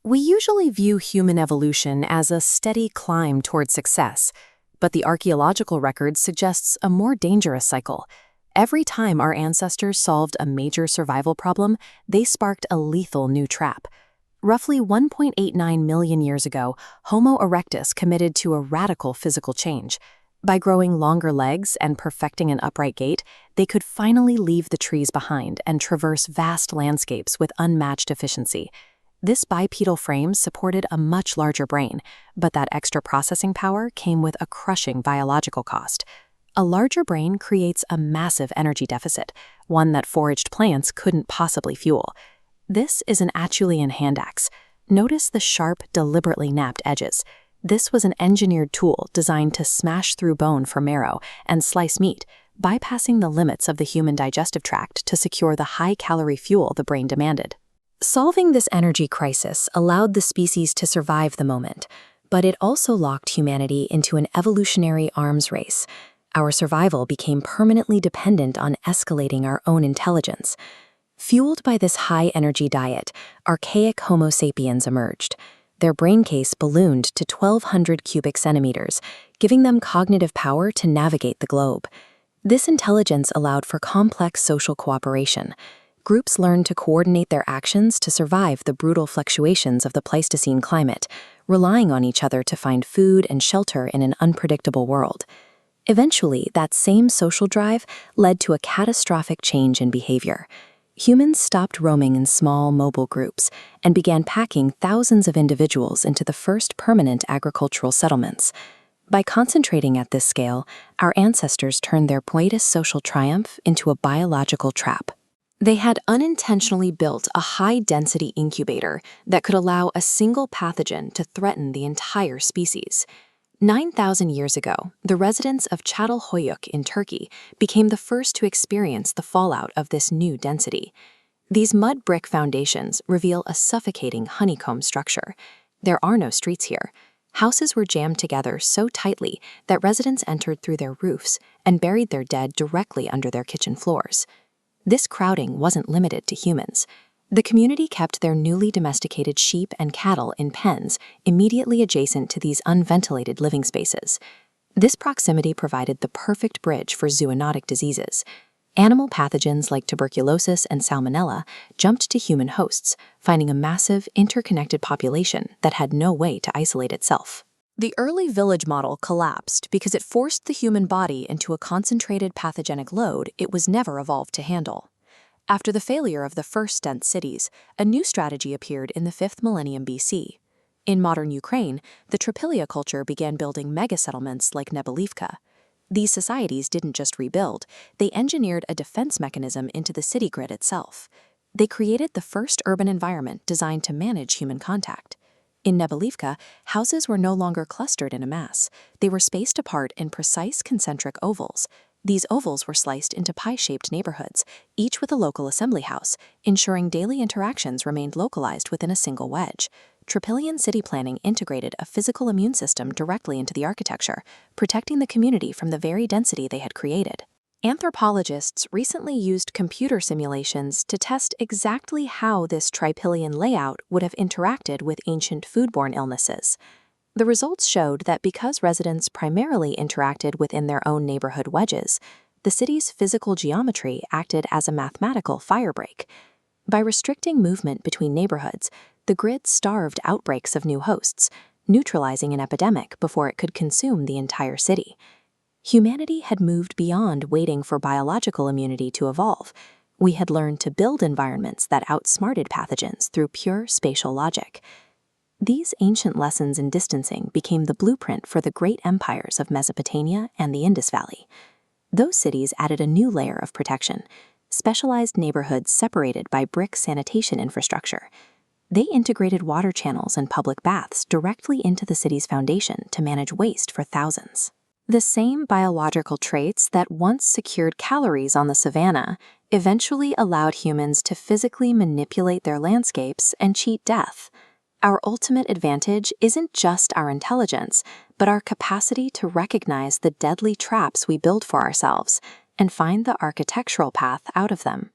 We usually view human evolution as a steady climb toward success, but the archaeological record suggests a more dangerous cycle. Every time our ancestors solved a major survival problem, they sparked a lethal new trap. Roughly 1.89 million years ago, Homo erectus committed to a radical physical change. By growing longer legs and perfecting an upright gait, they could finally leave the trees behind and traverse vast landscapes with unmatched efficiency. This bipedal frame supported a much larger brain, but that extra processing power came with a crushing biological cost. A larger brain creates a massive energy deficit, one that foraged plants couldn't possibly fuel. This is an Acheulean handaxe. Notice the sharp, deliberately napped edges. This was an engineered tool designed to smash through bone for marrow and slice meat, bypassing the limits of the human digestive tract to secure the high-calorie fuel the brain demanded. Solving this energy crisis allowed the species to survive the moment, but it also locked humanity into an evolutionary arms race. Our survival became permanently dependent on escalating our own intelligence. Fueled by this high-energy diet, archaic Homo sapiens emerged. Their brain case ballooned to 1,200 cubic centimeters, giving them cognitive power to navigate the globe. This intelligence allowed for complex social cooperation. Groups learned to coordinate their actions to survive the brutal fluctuations of the Pleistocene climate, relying on each other to find food and shelter in an unpredictable world. Eventually, that same social drive led to a catastrophic change in behavior. Humans stopped roaming in small, mobile groups and began packing thousands of individuals into the first permanent agricultural settlements. By concentrating at this scale, our ancestors turned their greatest social triumph into a biological trap. They had unintentionally built a high-density incubator that could allow a single pathogen to threaten the entire species. 9,000 years ago, the residents of Çatalhöyük in Turkey became the first to experience the fallout of this new density. These mud brick foundations reveal a suffocating honeycomb structure. There are no streets here. Houses were jammed together so tightly that residents entered through their roofs and buried their dead directly under their kitchen floors. This crowding wasn't limited to humans. The community kept their newly domesticated sheep and cattle in pens immediately adjacent to these unventilated living spaces. This proximity provided the perfect bridge for zoonotic diseases. Animal pathogens like tuberculosis and salmonella jumped to human hosts, finding a massive, interconnected population that had no way to isolate itself. The early village model collapsed because it forced the human body into a concentrated pathogenic load it was never evolved to handle. After the failure of the first dense cities, a new strategy appeared in the 5th millennium BC. In modern Ukraine, the Trypillia culture began building mega-settlements like Nebelivka. These societies didn't just rebuild, they engineered a defense mechanism into the city grid itself. They created the first urban environment designed to manage human contact. In Nebelivka, houses were no longer clustered in a mass. They were spaced apart in precise concentric ovals. These ovals were sliced into pie-shaped neighborhoods, each with a local assembly house, ensuring daily interactions remained localized within a single wedge. Trypillian city planning integrated a physical immune system directly into the architecture, protecting the community from the very density they had created. Anthropologists recently used computer simulations to test exactly how this Trypillian layout would have interacted with ancient foodborne illnesses. The results showed that because residents primarily interacted within their own neighborhood wedges, the city's physical geometry acted as a mathematical firebreak. By restricting movement between neighborhoods, the grid starved outbreaks of new hosts, neutralizing an epidemic before it could consume the entire city. Humanity had moved beyond waiting for biological immunity to evolve. We had learned to build environments that outsmarted pathogens through pure spatial logic. These ancient lessons in distancing became the blueprint for the great empires of Mesopotamia and the Indus Valley. Those cities added a new layer of protection, specialized neighborhoods separated by brick sanitation infrastructure. They integrated water channels and public baths directly into the city's foundation to manage waste for thousands. The same biological traits that once secured calories on the savanna eventually allowed humans to physically manipulate their landscapes and cheat death. Our ultimate advantage isn't just our intelligence, but our capacity to recognize the deadly traps we build for ourselves and find the architectural path out of them.